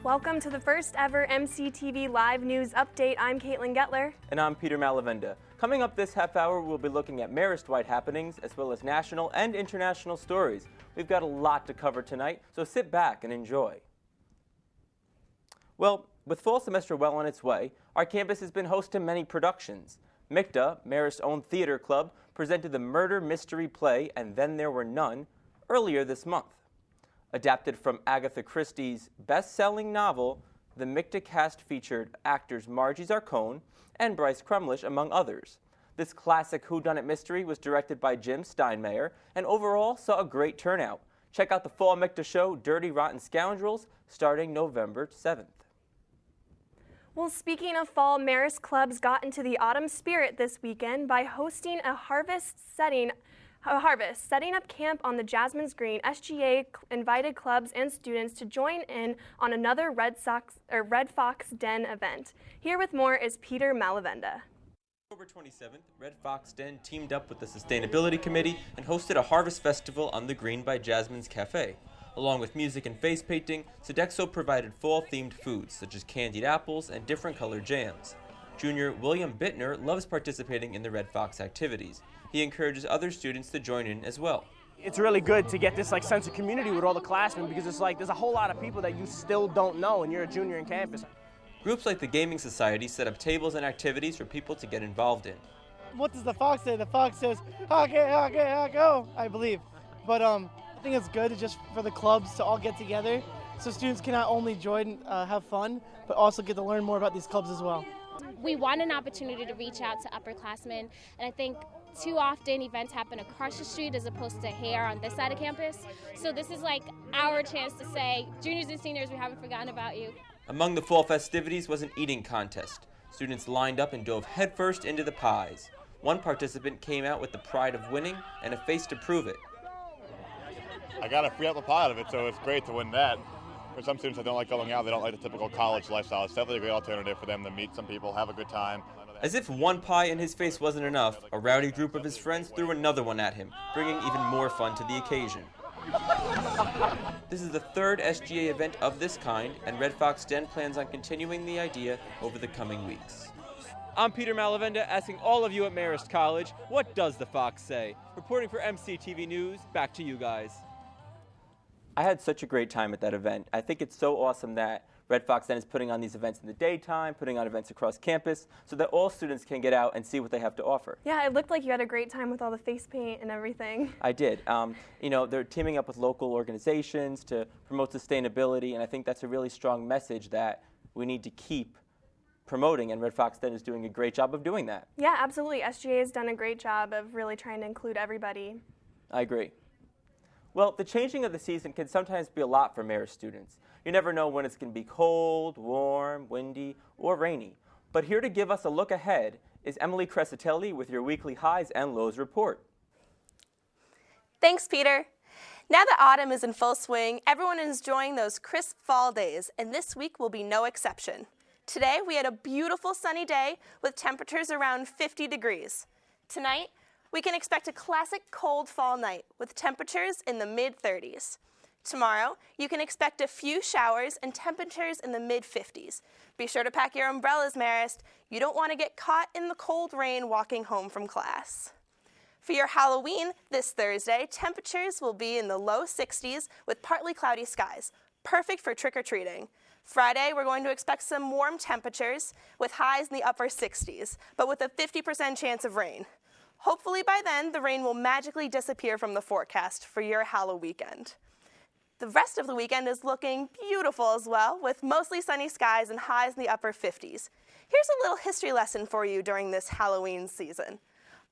Welcome to the first ever MCTV Live News Update. I'm Caitlin Goettler. And I'm Peter Malavenda. Coming up this half hour, we'll be looking at Marist-wide happenings as well as national and international stories. We've got a lot to cover tonight, so sit back and enjoy. Well, with fall semester well on its way, our campus has been host to many productions. MCTA, Marist's own theater club, presented the murder mystery play And Then There Were None earlier this month. Adapted from Agatha Christie's best-selling novel, the MCTA cast featured actors Margie Zarcone and Bryce Crumlish, among others. This classic whodunit mystery was directed by Jim Steinmeier and overall saw a great turnout. Check out the fall MCTA show, Dirty Rotten Scoundrels, starting November 7th. Well, speaking of fall, Marist clubs got into the autumn spirit this weekend by hosting a harvest, setting up camp on the Jasmine's Green. SGA invited clubs and students to join in on another Red Fox Den event. Here with more is Peter Malavenda. October 27th, Red Fox Den teamed up with the Sustainability Committee and hosted a harvest festival on the Green by Jasmine's Cafe. Along with music and face painting, Sodexo provided fall-themed foods such as candied apples and different colored jams. Junior William Bittner loves participating in the Red Fox activities. He encourages other students to join in as well. It's really good to get this sense of community with all the classmen because it's there's a whole lot of people that you still don't know and you're a junior in campus. Groups like the Gaming Society set up tables and activities for people to get involved in. What does the fox say? The fox says, hockey, hockey, hockey, oh, I believe. But I think it's good just for the clubs to all get together so students can not only join, have fun, but also get to learn more about these clubs as well. We want an opportunity to reach out to upperclassmen, and I think too often events happen across the street as opposed to here on this side of campus. So this is our chance to say, juniors and seniors, we haven't forgotten about you. Among the fall festivities was an eating contest. Students lined up and dove headfirst into the pies. One participant came out with the pride of winning and a face to prove it. I got a free apple pie out of it, so it's great to win that. For some students that don't like going out, they don't like the typical college lifestyle. It's definitely a great alternative for them to meet some people, have a good time. As if one pie in his face wasn't enough, a rowdy group of his friends threw another one at him, bringing even more fun to the occasion. This is the third SGA event of this kind, and Red Fox Den plans on continuing the idea over the coming weeks. I'm Peter Malavenda, asking all of you at Marist College, what does the fox say? Reporting for MCTV News, back to you guys. I had such a great time at that event. I think it's so awesome that Red Fox Den is putting on these events in the daytime, putting on events across campus, so that all students can get out and see what they have to offer. Yeah, it looked like you had a great time with all the face paint and everything. I did. They're teaming up with local organizations to promote sustainability, and I think that's a really strong message that we need to keep promoting, and Red Fox Den is doing a great job of doing that. Yeah, absolutely. SGA has done a great job of really trying to include everybody. I agree. Well, the changing of the season can sometimes be a lot for Marist students. You never know when it's going to be cold, warm, windy, or rainy. But here to give us a look ahead is Emily Cescitelli with your weekly highs and lows report. Thanks, Peter. Now that autumn is in full swing, everyone is enjoying those crisp fall days, and this week will be no exception. Today, we had a beautiful sunny day with temperatures around 50 degrees. Tonight, we can expect a classic cold fall night with temperatures in the mid-30s. Tomorrow, you can expect a few showers and temperatures in the mid-50s. Be sure to pack your umbrellas, Marist. You don't want to get caught in the cold rain walking home from class. For your Halloween this Thursday, temperatures will be in the low 60s with partly cloudy skies, perfect for trick-or-treating. Friday, we're going to expect some warm temperatures with highs in the upper 60s, but with a 50% chance of rain. Hopefully by then, the rain will magically disappear from the forecast for your Halloween weekend. The rest of the weekend is looking beautiful as well, with mostly sunny skies and highs in the upper 50s. Here's a little history lesson for you during this Halloween season.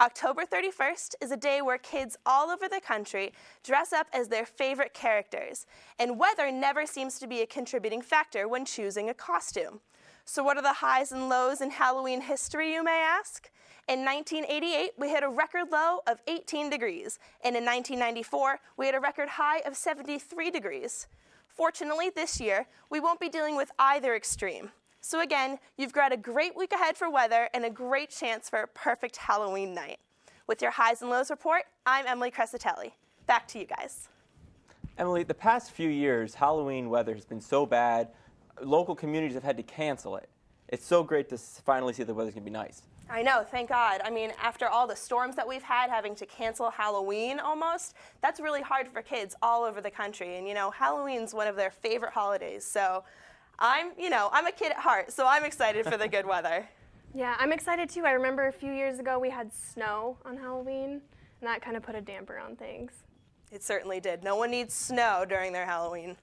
October 31st is a day where kids all over the country dress up as their favorite characters, and weather never seems to be a contributing factor when choosing a costume. So what are the highs and lows in Halloween history, you may ask? In 1988, we hit a record low of 18 degrees, and in 1994, we had a record high of 73 degrees. Fortunately, this year, we won't be dealing with either extreme. So again, you've got a great week ahead for weather and a great chance for a perfect Halloween night. With your highs and lows report, I'm Emily Cescitelli. Back to you guys. Emily, the past few years, Halloween weather has been so bad. local communities have had to cancel it. It's so great to finally see the weather's going to be nice. I know, thank God. I mean, after all the storms that we've had, having to cancel Halloween almost, that's really hard for kids all over the country. And, you know, Halloween's one of their favorite holidays. So I'm a kid at heart, so I'm excited for the good weather. Yeah, I'm excited too. I remember a few years ago we had snow on Halloween, and that kind of put a damper on things. It certainly did. No one needs snow during their Halloween.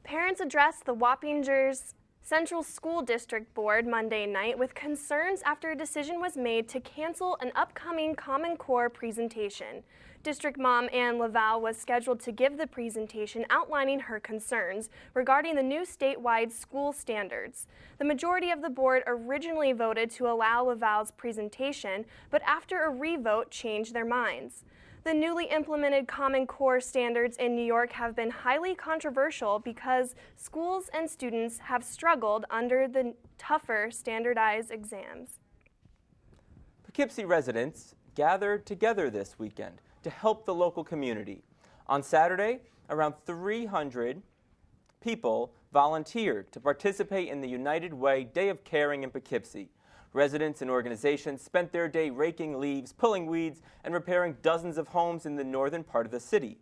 Parents addressed the Wappingers Central School District Board Monday night with concerns after a decision was made to cancel an upcoming Common Core presentation. District Mom Ann Laval was scheduled to give the presentation outlining her concerns regarding the new statewide school standards. The majority of the board originally voted to allow Laval's presentation, but after a revote changed their minds. The newly implemented Common Core standards in New York have been highly controversial because schools and students have struggled under the tougher standardized exams. Poughkeepsie residents gathered together this weekend to help the local community. On Saturday, around 300 people volunteered to participate in the United Way Day of Caring in Poughkeepsie. Residents and organizations spent their day raking leaves, pulling weeds, and repairing dozens of homes in the northern part of the city.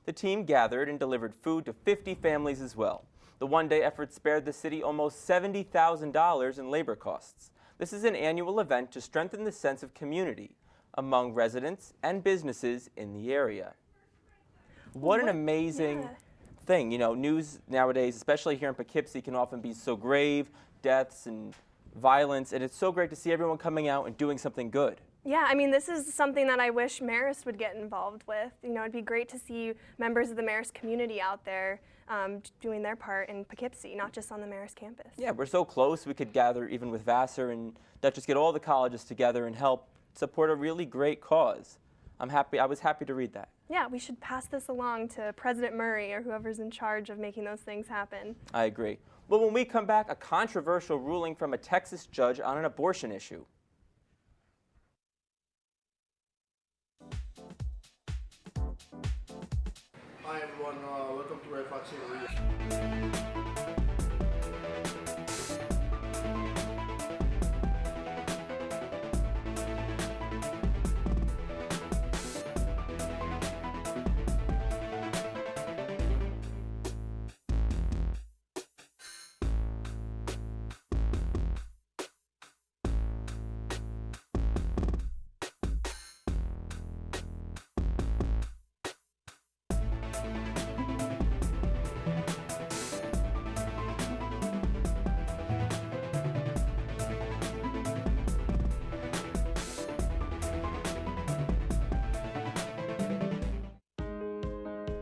The team gathered and delivered food to 50 families as well. The one-day effort spared the city almost $70,000 in labor costs. This is an annual event to strengthen the sense of community among residents and businesses in the area. What an amazing thing. You know, news nowadays, especially here in Poughkeepsie, can often be so grave, deaths and violence, and it's so great to see everyone coming out and doing something good. Yeah, I mean, this is something that I wish Marist would get involved with. You know, it'd be great to see members of the Marist community out there doing their part in Poughkeepsie, not just on the Marist campus. Yeah, we're so close. We could gather even with Vassar and that just get all the colleges together and help support a really great cause. I was happy to read that. Yeah, we should pass this along to President Murray or whoever's in charge of making those things happen. I agree. Well, when we come back, a controversial ruling from a Texas judge on an abortion issue. Hi everyone, welcome to Red Fox TV.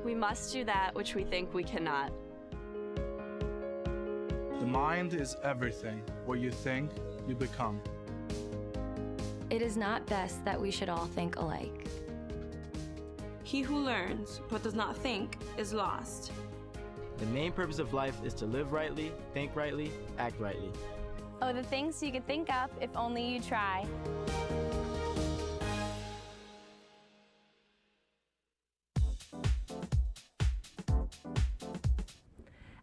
We must do that which we think we cannot. The mind is everything. What you think, you become. It is not best that we should all think alike. He who learns but does not think is lost. The main purpose of life is to live rightly, think rightly, act rightly. Oh, the things you could think up if only you try.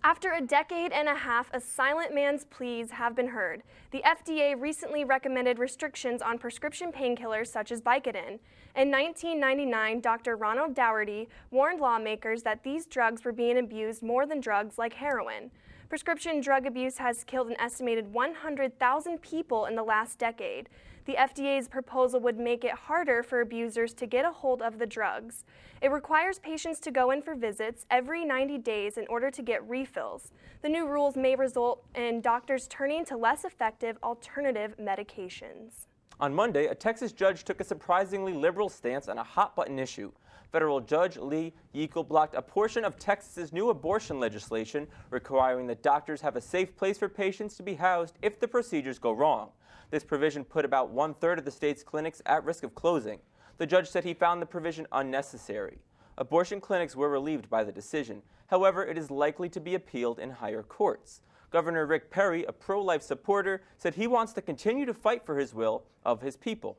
After a decade and a half, a silent man's pleas have been heard. The FDA recently recommended restrictions on prescription painkillers such as Vicodin. In 1999, Dr. Ronald Dougherty warned lawmakers that these drugs were being abused more than drugs like heroin. Prescription drug abuse has killed an estimated 100,000 people in the last decade. The FDA's proposal would make it harder for abusers to get a hold of the drugs. It requires patients to go in for visits every 90 days in order to get refills. The new rules may result in doctors turning to less effective alternative medications. On Monday, a Texas judge took a surprisingly liberal stance on a hot-button issue. Federal Judge Lee Yeakel blocked a portion of Texas's new abortion legislation requiring that doctors have a safe place for patients to be housed if the procedures go wrong. This provision put about 1/3 of the state's clinics at risk of closing. The judge said he found the provision unnecessary. Abortion clinics were relieved by the decision. However, it is likely to be appealed in higher courts. Governor Rick Perry, a pro-life supporter, said he wants to continue to fight for his will of his people.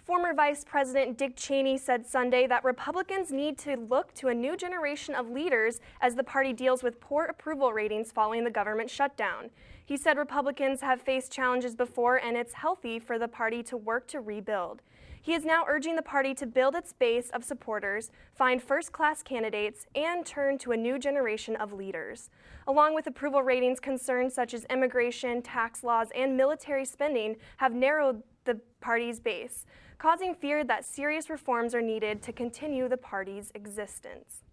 Former Vice President Dick Cheney said Sunday that Republicans need to look to a new generation of leaders as the party deals with poor approval ratings following the government shutdown. He said Republicans have faced challenges before and it's healthy for the party to work to rebuild. He is now urging the party to build its base of supporters, find first-class candidates, and turn to a new generation of leaders. Along with approval ratings, concerns such as immigration, tax laws, and military spending have narrowed the party's base, causing fear that serious reforms are needed to continue the party's existence.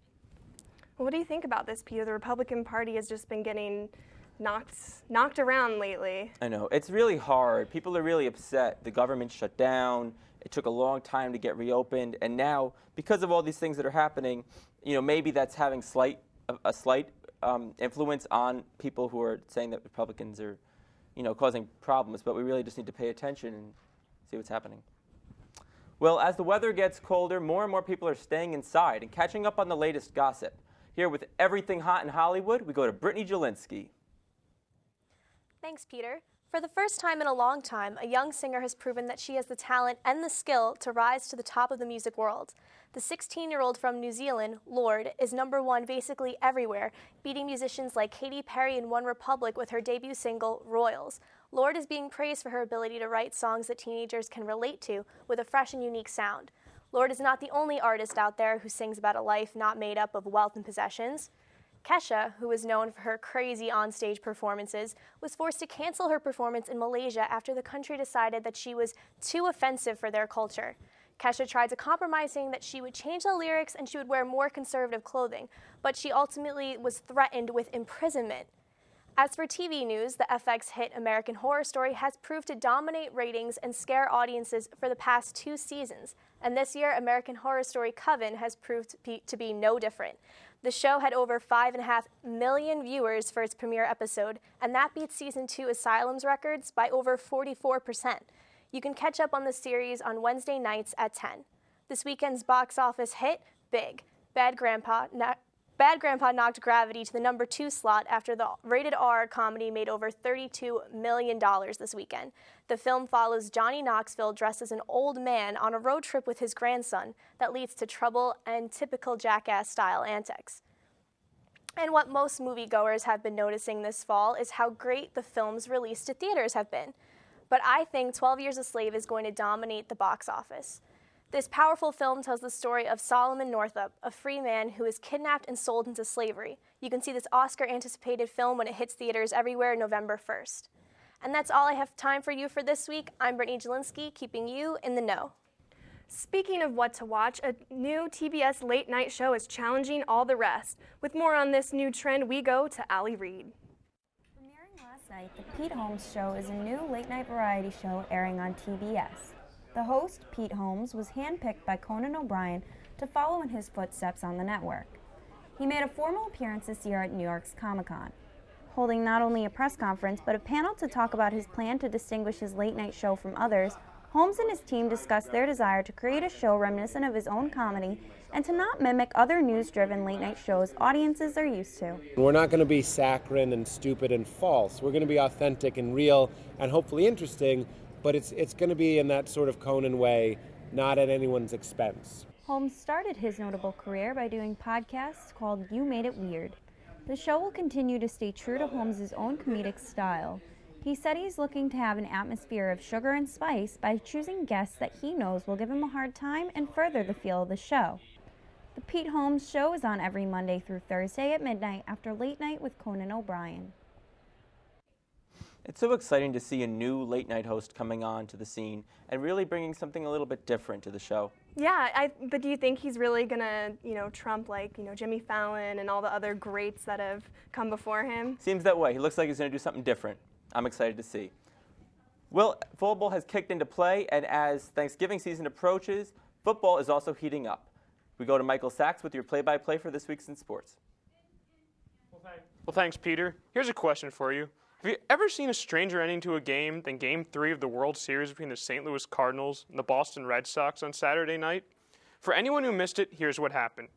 Well, what do you think about this, Peter? The Republican Party has just been getting knocked around lately. I know. It's really hard. People are really upset. The government shut down. It took a long time to get reopened. And now, because of all these things that are happening, maybe that's having a slight influence on people who are saying that Republicans are, causing problems. But we really just need to pay attention and see what's happening. Well, as the weather gets colder, more and more people are staying inside and catching up on the latest gossip. Here with everything hot in Hollywood, we go to Brittany Jelinski. Thanks, Peter. For the first time in a long time, a young singer has proven that she has the talent and the skill to rise to the top of the music world. The 16-year-old from New Zealand, Lorde, is #1 basically everywhere, beating musicians like Katy Perry and OneRepublic with her debut single, Royals. Lorde is being praised for her ability to write songs that teenagers can relate to with a fresh and unique sound. Lorde is not the only artist out there who sings about a life not made up of wealth and possessions. Kesha, who is known for her crazy onstage performances, was forced to cancel her performance in Malaysia after the country decided that she was too offensive for their culture. Kesha tried to compromise, saying that she would change the lyrics and she would wear more conservative clothing, but she ultimately was threatened with imprisonment. As for TV news, the FX hit American Horror Story has proved to dominate ratings and scare audiences for the past 2 seasons, and this year American Horror Story Coven has proved to be no different. The show had over 5.5 million viewers for its premiere episode, and that beats Season 2 Asylum's records by over 44%. You can catch up on the series on Wednesday nights at 10. This weekend's box office hit big. Bad Grandpa knocked Gravity to the #2 slot after the rated R comedy made over $32 million this weekend. The film follows Johnny Knoxville dressed as an old man on a road trip with his grandson that leads to trouble and typical Jackass-style antics. And what most moviegoers have been noticing this fall is how great the films released to theaters have been. But I think 12 Years a Slave is going to dominate the box office. This powerful film tells the story of Solomon Northup, a free man who is kidnapped and sold into slavery. You can see this Oscar-anticipated film when it hits theaters everywhere November 1st. And that's all I have time for you for this week. I'm Brittany Jelinski, keeping you in the know. Speaking of what to watch, a new TBS late night show is challenging all the rest. With more on this new trend, we go to Allie Reed. Premiering last night, The Pete Holmes Show is a new late-night variety show airing on TBS. The host, Pete Holmes, was handpicked by Conan O'Brien to follow in his footsteps on the network. He made a formal appearance this year at New York's Comic-Con, holding not only a press conference but a panel to talk about his plan to distinguish his late-night show from others. Holmes and his team discussed their desire to create a show reminiscent of his own comedy and to not mimic other news-driven late-night shows audiences are used to. We're not going to be saccharine and stupid and false. We're going to be authentic and real and hopefully interesting, but it's going to be in that sort of Conan way, not at anyone's expense. Holmes started his notable career by doing podcasts called You Made It Weird. The show will continue to stay true to Holmes' own comedic style. He said he's looking to have an atmosphere of sugar and spice by choosing guests that he knows will give him a hard time and further the feel of the show. The Pete Holmes Show is on every Monday through Thursday at midnight after Late Night with Conan O'Brien. It's so exciting to see a new late-night host coming on to the scene and really bringing something a little bit different to the show. Yeah, but do you think he's really gonna, trump like, Jimmy Fallon and all the other greats that have come before him? Seems that way. He looks like he's gonna do something different. I'm excited to see. Well, football has kicked into play, and as Thanksgiving season approaches, football is also heating up. We go to Michael Sachs with your play-by-play for this week's in sports. Well, thanks, Peter. Here's a question for you. Have you ever seen a stranger ending to a game than Game 3 of the World Series between the St. Louis Cardinals and the Boston Red Sox on Saturday night? For anyone who missed it, here's what happened.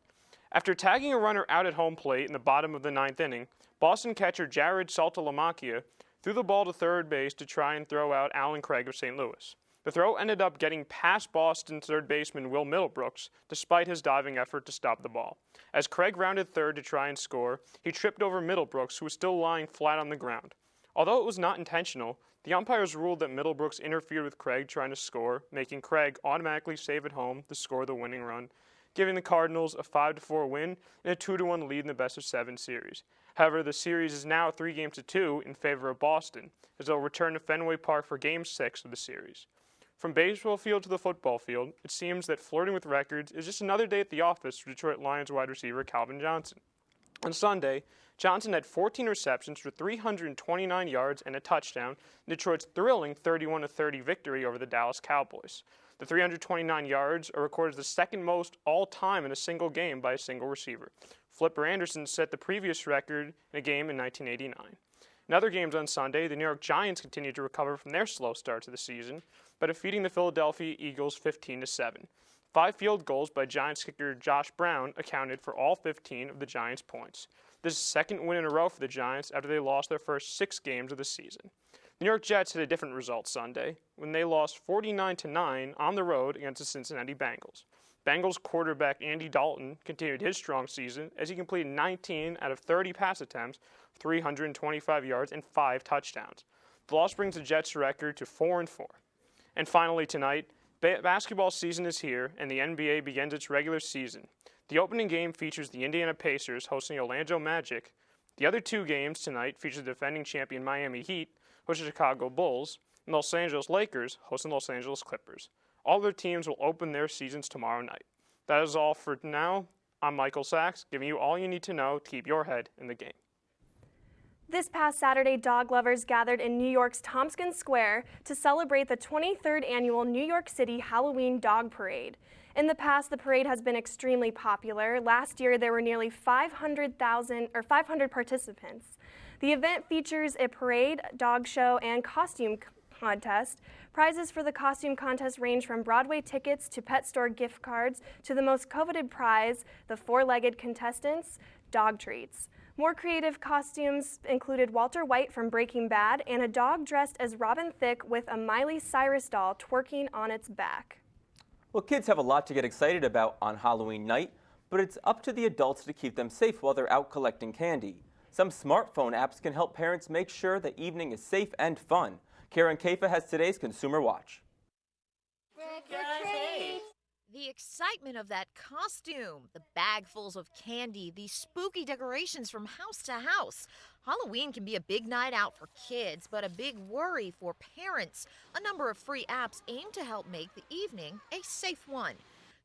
After tagging a runner out at home plate in the bottom of the 9th inning, Boston catcher Jared Saltalamacchia threw the ball to third base to try and throw out Alan Craig of St. Louis. The throw ended up getting past Boston's third baseman Will Middlebrooks, despite his diving effort to stop the ball. As Craig rounded third to try and score, he tripped over Middlebrooks, who was still lying flat on the ground. Although it was not intentional, the umpires ruled that Middlebrooks interfered with Craig trying to score, making Craig automatically save at home to score the winning run, giving the Cardinals a 5-4 win and a 2-1 lead in the best-of-7 series. However, the series is now 3-2 in favor of Boston, as they'll return to Fenway Park for Game 6 of the series. From baseball field to the football field, it seems that flirting with records is just another day at the office for Detroit Lions wide receiver Calvin Johnson. On Sunday, Johnson had 14 receptions for 329 yards and a touchdown in Detroit's thrilling 31-30 victory over the Dallas Cowboys. The 329 yards are recorded as the second most all-time in a single game by a single receiver. Flipper Anderson set the previous record in a game in 1989. In other games on Sunday, the New York Giants continued to recover from their slow start to the season by defeating the Philadelphia Eagles 15-7. 5 field goals by Giants kicker Josh Brown accounted for all 15 of the Giants' points. This is the second win in a row for the Giants after they lost their first 6 games of the season. The New York Jets had a different result Sunday when they lost 49-9 on the road against the Cincinnati Bengals. Bengals quarterback Andy Dalton continued his strong season as he completed 19 out of 30 pass attempts, 325 yards, and 5 touchdowns. The loss brings the Jets' record to 4-4. And finally tonight, basketball season is here and the NBA begins its regular season. The opening game features the Indiana Pacers hosting Orlando Magic. The other 2 games tonight feature the defending champion Miami Heat hosting Chicago Bulls, and Los Angeles Lakers hosting Los Angeles Clippers. All their teams will open their seasons tomorrow night. That is all for now. I'm Michael Sachs, giving you all you need to know to keep your head in the game. This past Saturday, dog lovers gathered in New York's Tompkins Square to celebrate the 23rd annual New York City Halloween Dog Parade. In the past, the parade has been extremely popular. Last year, there were nearly 500 participants. The event features a parade, dog show, and costume contest. Prizes for the costume contest range from Broadway tickets to pet store gift cards to the most coveted prize, the 4-legged contestants, dog treats. More creative costumes included Walter White from Breaking Bad and a dog dressed as Robin Thicke with a Miley Cyrus doll twerking on its back. Well, kids have a lot to get excited about on Halloween night, but it's up to the adults to keep them safe while they're out collecting candy. Some smartphone apps can help parents make sure the evening is safe and fun. Karen Kafa has today's Consumer Watch. The excitement of that costume, the bagfuls of candy, the spooky decorations from house to house. Halloween can be a big night out for kids, but a big worry for parents. A number of free apps aim to help make the evening a safe one.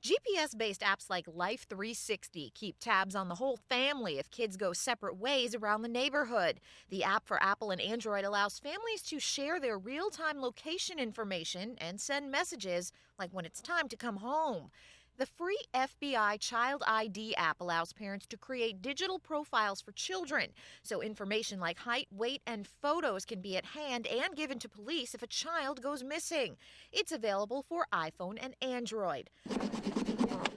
GPS-based apps like Life 360 keep tabs on the whole family if kids go separate ways around the neighborhood. The app for Apple and Android allows families to share their real-time location information and send messages like when it's time to come home. The free FBI Child ID app allows parents to create digital profiles for children, so information like height, weight, and photos can be at hand and given to police if a child goes missing. It's available for iPhone and Android.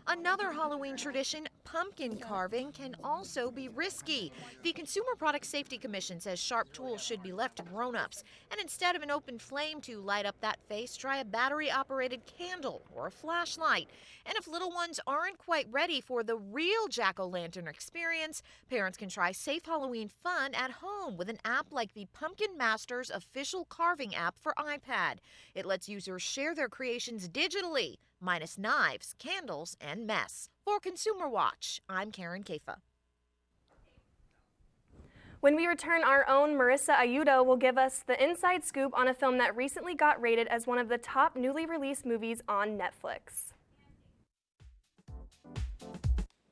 Another Halloween tradition, pumpkin carving, can also be risky. The Consumer Product Safety Commission says sharp tools should be left to grown-ups. And instead of an open flame to light up that face, try a battery-operated candle or a flashlight. And if little ones aren't quite ready for the real jack-o'-lantern experience, parents can try safe Halloween fun at home with an app like the Pumpkin Masters official carving app for iPad. It lets users share their creations digitally, minus knives, candles, and mess. For Consumer Watch, I'm Karen Kafa. When we return, our own Marissa Ayudo will give us the inside scoop on a film that recently got rated as one of the top newly released movies on Netflix.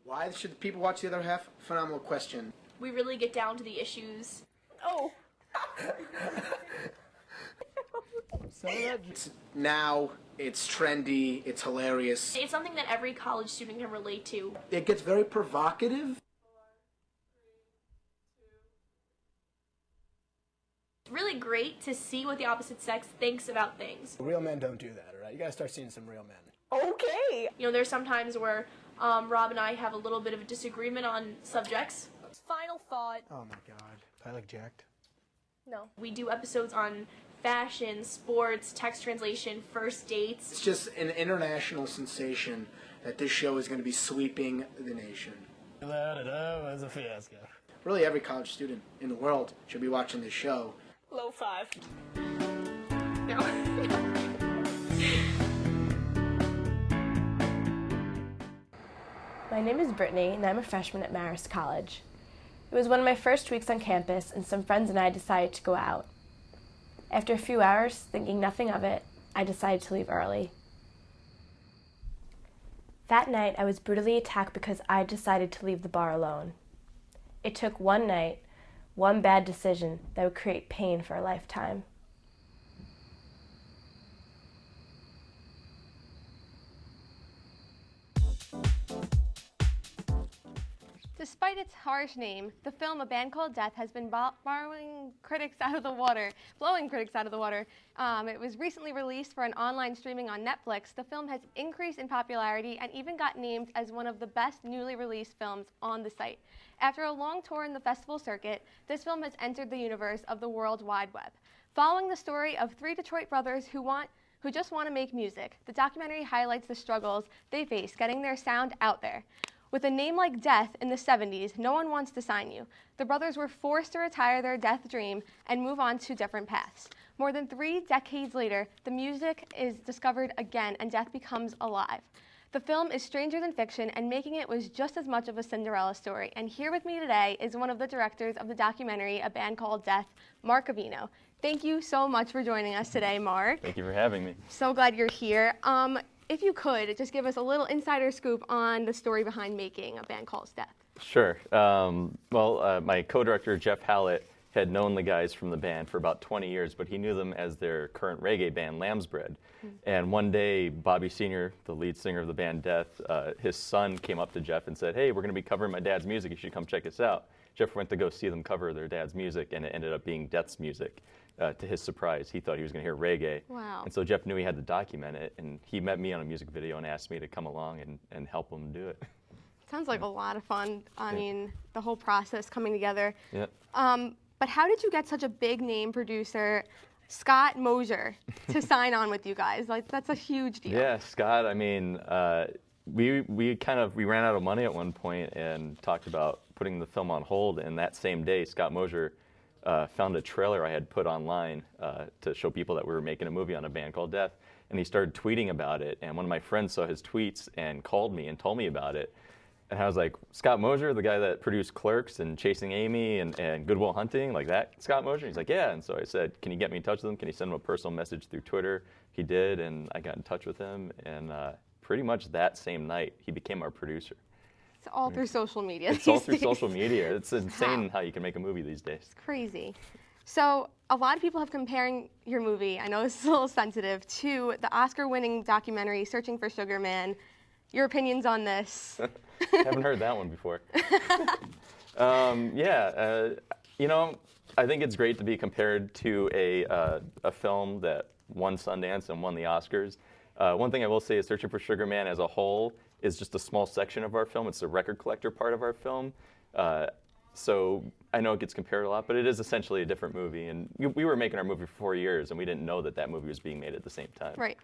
Why should people watch the other half? Phenomenal question. We really get down to the issues. Oh! Now, it's trendy, it's hilarious. It's something that every college student can relate to. It gets very provocative. It's really great to see what the opposite sex thinks about things. Real men don't do that, all right? You gotta start seeing some real men. Okay! You know, there's some times where Rob and I have a little bit of a disagreement on subjects. Final thought. Oh my god. I like jacked. No. We do episodes on fashion, sports, text translation, first dates. It's just an international sensation that this show is going to be sweeping the nation. It was a fiasco. Really, every college student in the world should be watching this show. Low five. My name is Brittany, and I'm a freshman at Marist College. It was one of my first weeks on campus, and some friends and I decided to go out. After a few hours, thinking nothing of it, I decided to leave early. That night, I was brutally attacked because I decided to leave the bar alone. It took one night, one bad decision that would create pain for a lifetime. Despite its harsh name, the film A Band Called Death has been blowing critics out of the water. It was recently released for an online streaming on Netflix. The film has increased in popularity and even got named as one of the best newly released films on the site. After a long tour in the festival circuit, this film has entered the universe of the World Wide Web. Following the story of three Detroit brothers who just want to make music, the documentary highlights the struggles they face getting their sound out there. With a name like Death in the 70s, no one wants to sign you. The brothers were forced to retire their death dream and move on to different paths. More than 3 decades later, the music is discovered again and Death becomes alive. The film is stranger than fiction, and making it was just as much of a Cinderella story. And here with me today is one of the directors of the documentary A Band Called Death, Mark Avino. Thank you so much for joining us today, Mark. Thank you for having me. So glad you're here. If you could, just give us a little insider scoop on the story behind making A Band Called Death. Sure. My co-director, Jeff Hallett, had known the guys from the band for about 20 years, but he knew them as their current reggae band, Lamb's Bread. And one day, Bobby Sr., the lead singer of the band Death, his son came up to Jeff and said, "Hey, we're going to be covering my dad's music. You should come check us out." Jeff went to go see them cover their dad's music, and it ended up being Death's music. To his surprise, he thought he was going to hear reggae. Wow. And so Jeff knew he had to document it, and he met me on a music video and asked me to come along and help him do it. Sounds like a lot of fun. I mean, the whole process coming together. Yeah. But how did you get such a big name producer, Scott Mosier, to sign on with you guys? Like, that's a huge deal. Yeah, Scott, I mean, we ran out of money at one point and talked about putting the film on hold, and that same day, Scott Mosier found a trailer I had put online to show people that we were making a movie on A Band Called Death, and he started tweeting about it, and one of my friends saw his tweets and called me and told me about it, and I was like, Scott Mosier, the guy that produced Clerks and Chasing Amy and Good Will Hunting, like that Scott Mosier? He's like, yeah, and so I said, can you get me in touch with him? Can you send him a personal message through Twitter? He did, and I got in touch with him, and pretty much that same night, he became our producer. It's all through social media. It's all through social media. It's insane how you can make a movie these days. It's crazy. So a lot of people have comparing your movie, I know this is a little sensitive, to the Oscar-winning documentary Searching for Sugar Man. Your opinions on this? Haven't heard that one before. I think it's great to be compared to a film that won Sundance and won the Oscars. One thing I will say is Searching for Sugar Man as a whole is just a small section of our film. It's the record collector part of our film. So I know it gets compared a lot, but it is essentially a different movie. And we were making our movie for 4 years, and we didn't know that movie was being made at the same time. Right.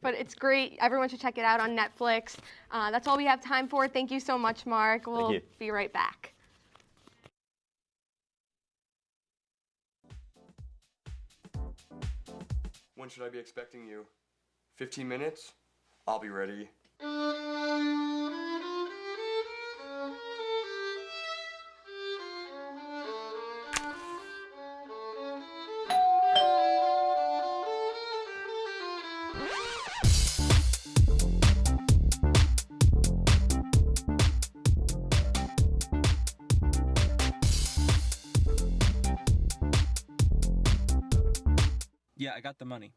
But it's great. Everyone should check it out on Netflix. That's all we have time for. Thank you so much, Mark. We'll be right back. When should I be expecting you? 15 minutes? I'll be ready. Yeah, I got the money.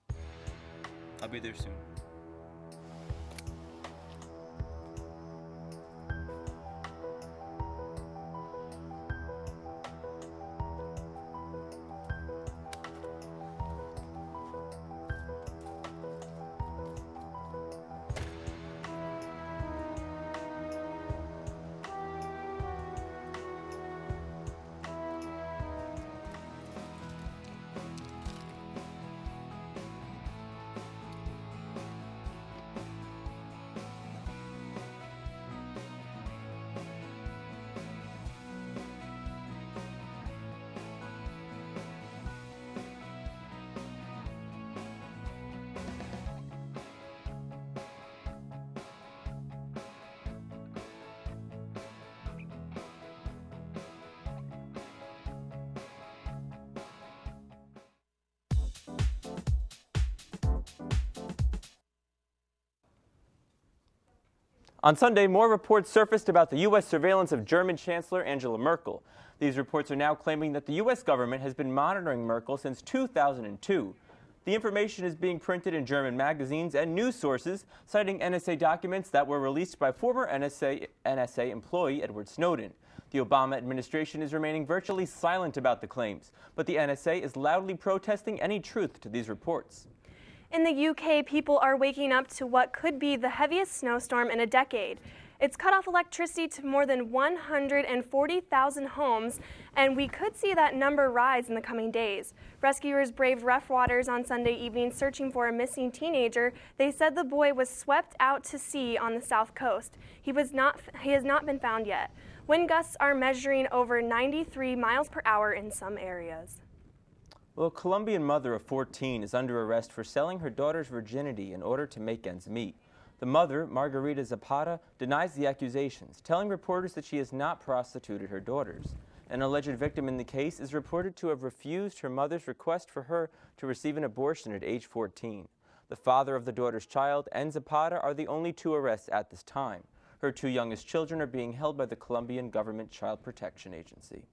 I'll be there soon. On Sunday, more reports surfaced about the U.S. surveillance of German Chancellor Angela Merkel. These reports are now claiming that the U.S. government has been monitoring Merkel since 2002. The information is being printed in German magazines and news sources, citing NSA documents that were released by former NSA employee Edward Snowden. The Obama administration is remaining virtually silent about the claims, but the NSA is loudly protesting any truth to these reports. In the UK, people are waking up to what could be the heaviest snowstorm in a decade. It's cut off electricity to more than 140,000 homes, and we could see that number rise in the coming days. Rescuers braved rough waters on Sunday evening searching for a missing teenager. They said the boy was swept out to sea on the south coast. He has not been found yet. Wind gusts are measuring over 93 miles per hour in some areas. Well, a Colombian mother of 14 is under arrest for selling her daughter's virginity in order to make ends meet. The mother, Margarita Zapata, denies the accusations, telling reporters that she has not prostituted her daughters. An alleged victim in the case is reported to have refused her mother's request for her to receive an abortion at age 14. The father of the daughter's child and Zapata are the only two arrests at this time. Her two youngest children are being held by the Colombian Government Child Protection Agency.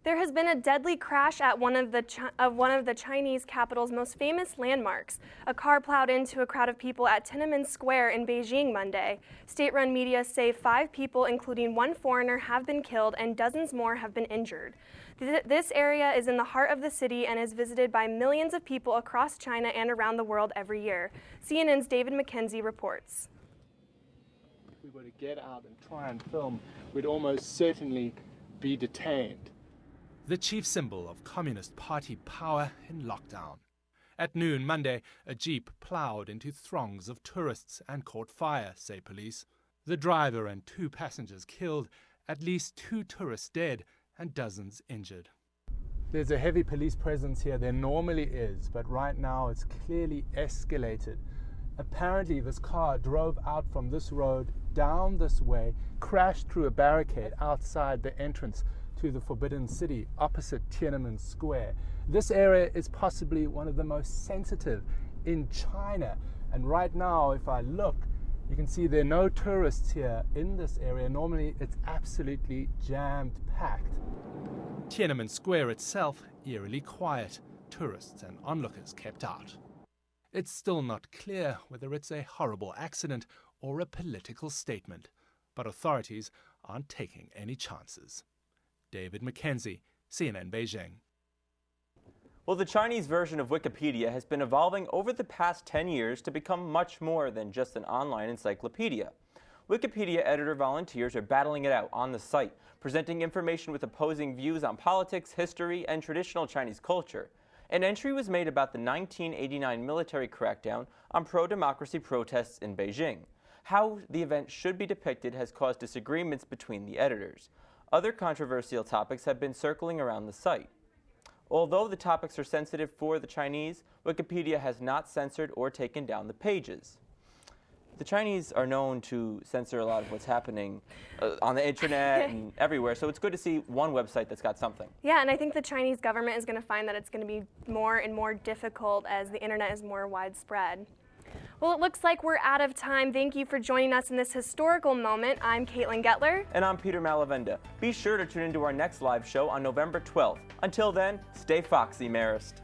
There has been a deadly crash at one of the Chinese capital's most famous landmarks. A car plowed into a crowd of people at Tiananmen Square in Beijing Monday. State-run media say 5 people, including 1 foreigner, have been killed and dozens more have been injured. This area is in the heart of the city and is visited by millions of people across China and around the world every year. CNN's David McKenzie reports. If we were to get out and try and film, we'd almost certainly be detained. The chief symbol of Communist Party power in lockdown. At noon Monday, a jeep plowed into throngs of tourists and caught fire, say police. The driver and 2 passengers killed, at least 2 tourists dead, and dozens injured. There's a heavy police presence here. There normally is, but right now it's clearly escalated. Apparently this car drove out from this road down this way, crashed through a barricade outside the entrance to the Forbidden City opposite Tiananmen Square. This area is possibly one of the most sensitive in China, and right now if I look, you can see there are no tourists here in this area. Normally it's absolutely jammed packed. Tiananmen Square itself eerily quiet, tourists and onlookers kept out. It's still not clear whether it's a horrible accident or a political statement, but authorities aren't taking any chances. David McKenzie, CNN Beijing. Well, the Chinese version of Wikipedia has been evolving over the past 10 years to become much more than just an online encyclopedia. Wikipedia editor volunteers are battling it out on the site, presenting information with opposing views on politics, history, and traditional Chinese culture. An entry was made about the 1989 military crackdown on pro-democracy protests in Beijing. How the event should be depicted has caused disagreements between the editors. Other controversial topics have been circling around the site. Although the topics are sensitive for the Chinese, Wikipedia has not censored or taken down the pages. The Chinese are known to censor a lot of what's happening on the internet and everywhere, so it's good to see one website that's got something. Yeah, and I think the Chinese government is going to find that it's going to be more and more difficult as the internet is more widespread. Well, it looks like we're out of time. Thank you for joining us in this historical moment. I'm Caitlin Goettler. And I'm Peter Malavenda. Be sure to tune into our next live show on November 12th. Until then, stay foxy, Marist.